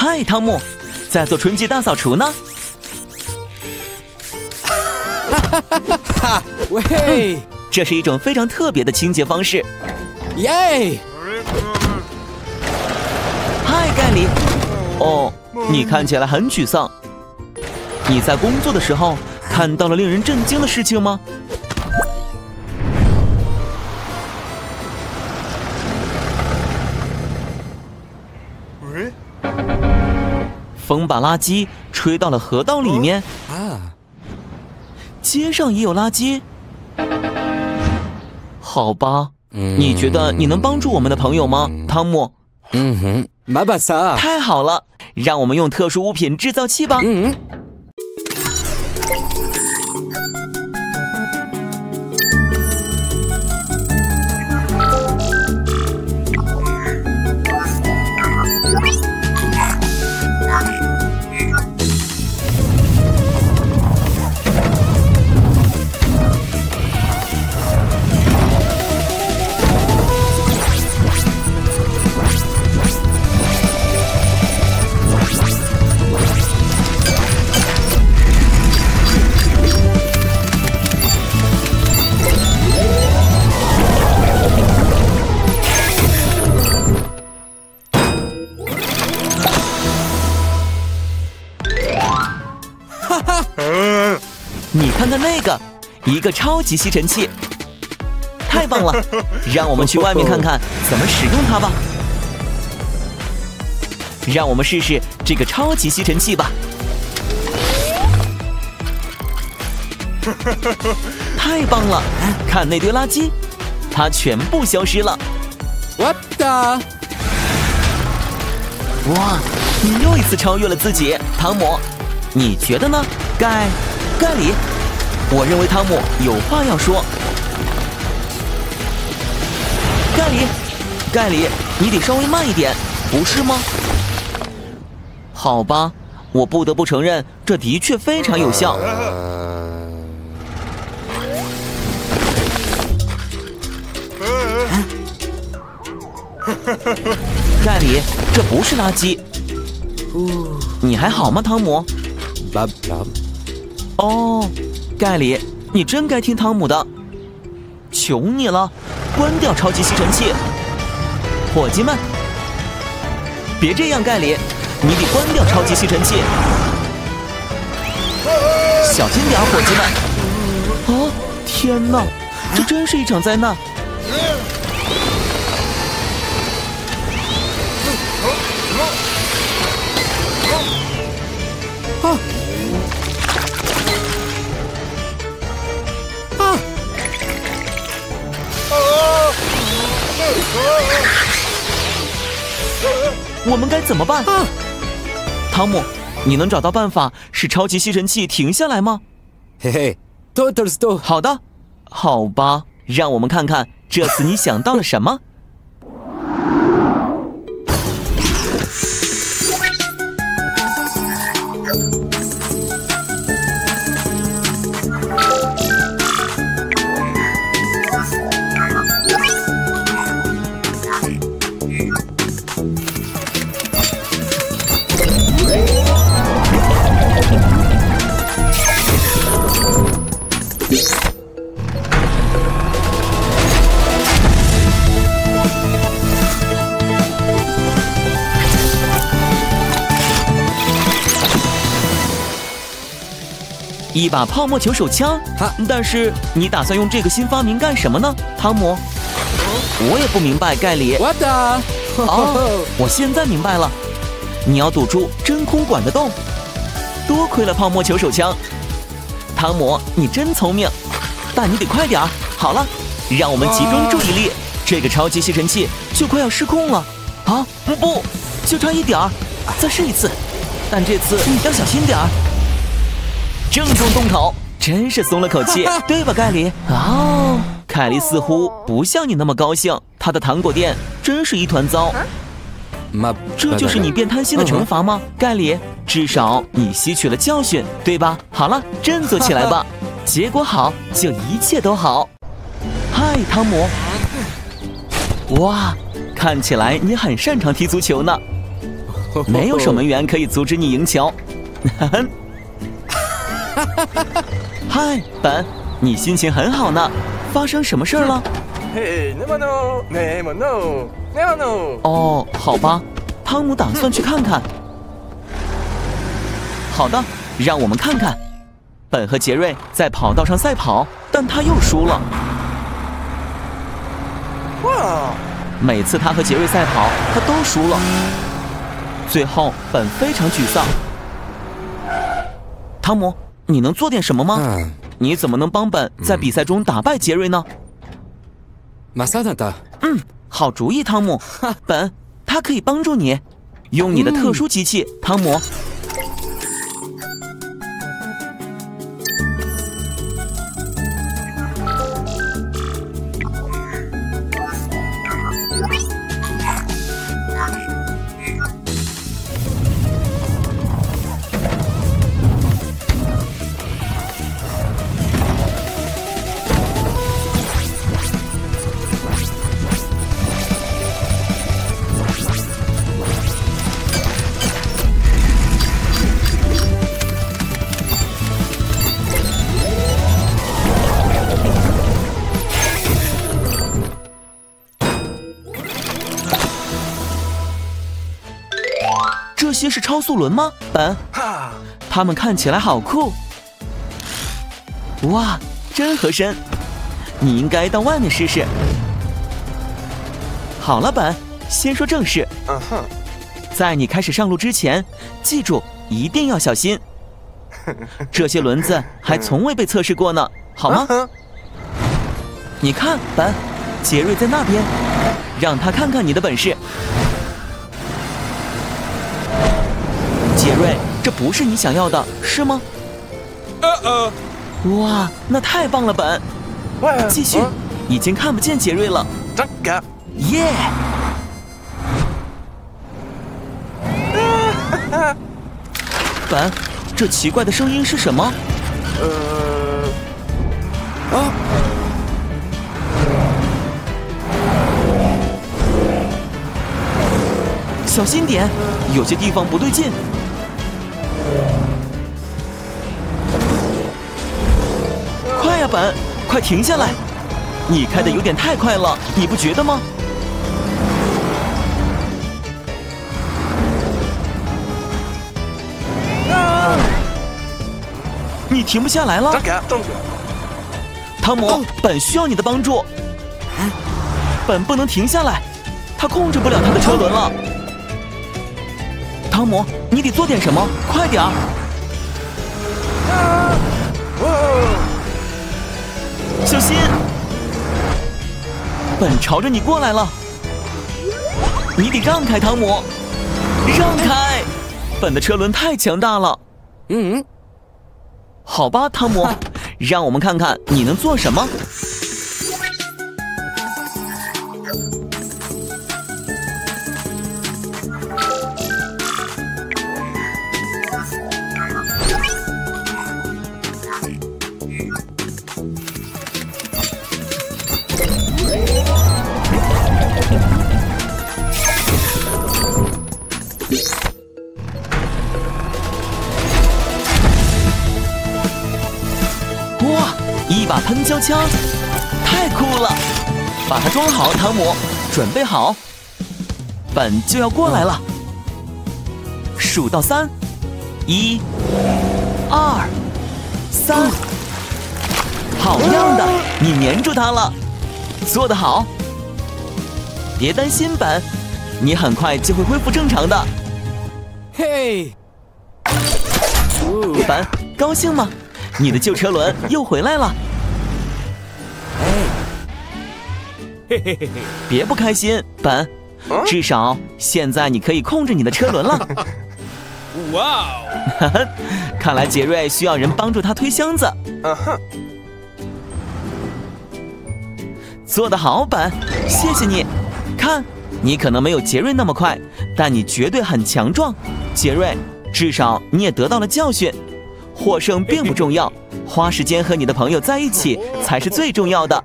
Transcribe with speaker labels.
Speaker 1: 嗨，汤姆，在做春季大扫除呢。
Speaker 2: 哈，喂，
Speaker 1: 这是一种非常特别的清洁方式。
Speaker 2: 耶！
Speaker 1: 嗨，盖里。哦，你看起来很沮丧。你在工作的时候看到了令人震惊的事情吗？风把垃圾吹到了河道里面。
Speaker 2: 啊，
Speaker 1: 街上也有垃圾。好吧，你觉得你能帮助我们的朋友吗，汤姆？
Speaker 2: 马巴萨。
Speaker 1: 太好了，让我们用特殊物品制造器吧。你看看那个，一个超级吸尘器，太棒了！让我们去外面看看怎么使用它吧。让我们试试这个超级吸尘器吧。太棒了！看那堆垃圾，它全部消失了。
Speaker 2: 我的！
Speaker 1: 哇，你又一次超越了自己，汤姆。你觉得呢，盖里？我认为汤姆有话要说。盖里，你得稍微慢一点，不是吗？好吧，我不得不承认，这的确非常有效。盖里，这不是垃圾。你还好吗，汤姆？哦，盖里，你真该听汤姆的。求你了，关掉超级吸尘器。伙计们，别这样，盖里，你得关掉超级吸尘器。小心点，伙计们。哦，天哪，这真是一场灾难。我们该怎么办？汤姆，你能找到办法使超级吸尘器停下来吗？
Speaker 2: 嘿嘿，都
Speaker 1: 好的，好吧，让我们看看这次你想到了什么。一把泡沫球手枪，但是你打算用这个新发明干什么呢，汤姆？我也不明白，盖里。
Speaker 2: 我的。
Speaker 1: 哦，我现在明白了，你要堵住真空管的洞。多亏了泡沫球手枪，汤姆，你真聪明，但你得快点儿。好了，让我们集中注意力，这个超级吸尘器就快要失控了。啊，不，就差一点儿，再试一次，但这次你要小心点儿。正中洞口，真是松了口气，对吧，盖里？哦，凯莉似乎不像你那么高兴，她的糖果店真是一团糟。这就是你变贪心的惩罚吗，盖里？至少你吸取了教训，对吧？好了，振作起来吧，结果好就一切都好。嗨，汤姆。哇，看起来你很擅长踢足球呢。没有守门员可以阻止你赢球。嗨，本，你心情很好呢，发生什么事了？
Speaker 3: 嘿，那么 no， 那么 no， 那么 no。
Speaker 1: 哦，好吧，汤姆打算去看看。好的，让我们看看。本和杰瑞在跑道上赛跑，但他又输了。
Speaker 3: 哇！
Speaker 1: 每次他和杰瑞赛跑，他都输了。最后，本非常沮丧。汤姆，你能做点什么吗？你怎么能帮本在比赛中打败杰瑞呢？
Speaker 2: 马萨纳达。
Speaker 1: 好主意，汤姆。本，他可以帮助你，用你的特殊机器，汤姆。这些是超速轮吗？本，它们看起来好酷。哇，真合身！你应该到外面试试。好了，本，先说正事。在你开始上路之前，记住一定要小心。这些轮子还从未被测试过呢，好吗？你看，本，杰瑞在那边，让他看看你的本事。杰瑞，这不是你想要的，是吗？哇，那太棒了，本。继续，已经看不见杰瑞了。耶！本，这奇怪的声音是什么？小心点，有些地方不对劲。快呀，本，快停下来！你开的有点太快了，你不觉得吗？你停不下来了。汤姆，本需要你的帮助。本不能停下来，他控制不了他的车轮了。汤姆，你得做点什么，快点儿！小心！本朝着你过来了，你得让开，汤姆，让开！本的车轮太强大了。好吧，汤姆，让我们看看你能做什么。哇，一把喷胶枪，太酷了！把它装好，汤姆，准备好，本就要过来了。数到3，1、2、3，好样的，你粘住它了，做得好。别担心，本，你很快就会恢复正常的。
Speaker 2: 嘿，
Speaker 1: 本，高兴吗？你的旧车轮又回来了。别不开心，本，至少现在你可以控制你的车轮了。
Speaker 3: 哇哦！
Speaker 1: 看来杰瑞需要人帮助他推箱子。做得好，本，谢谢你。看，你可能没有杰瑞那么快，但你绝对很强壮。杰瑞，至少你也得到了教训。获胜并不重要，花时间和你的朋友在一起才是最重要的。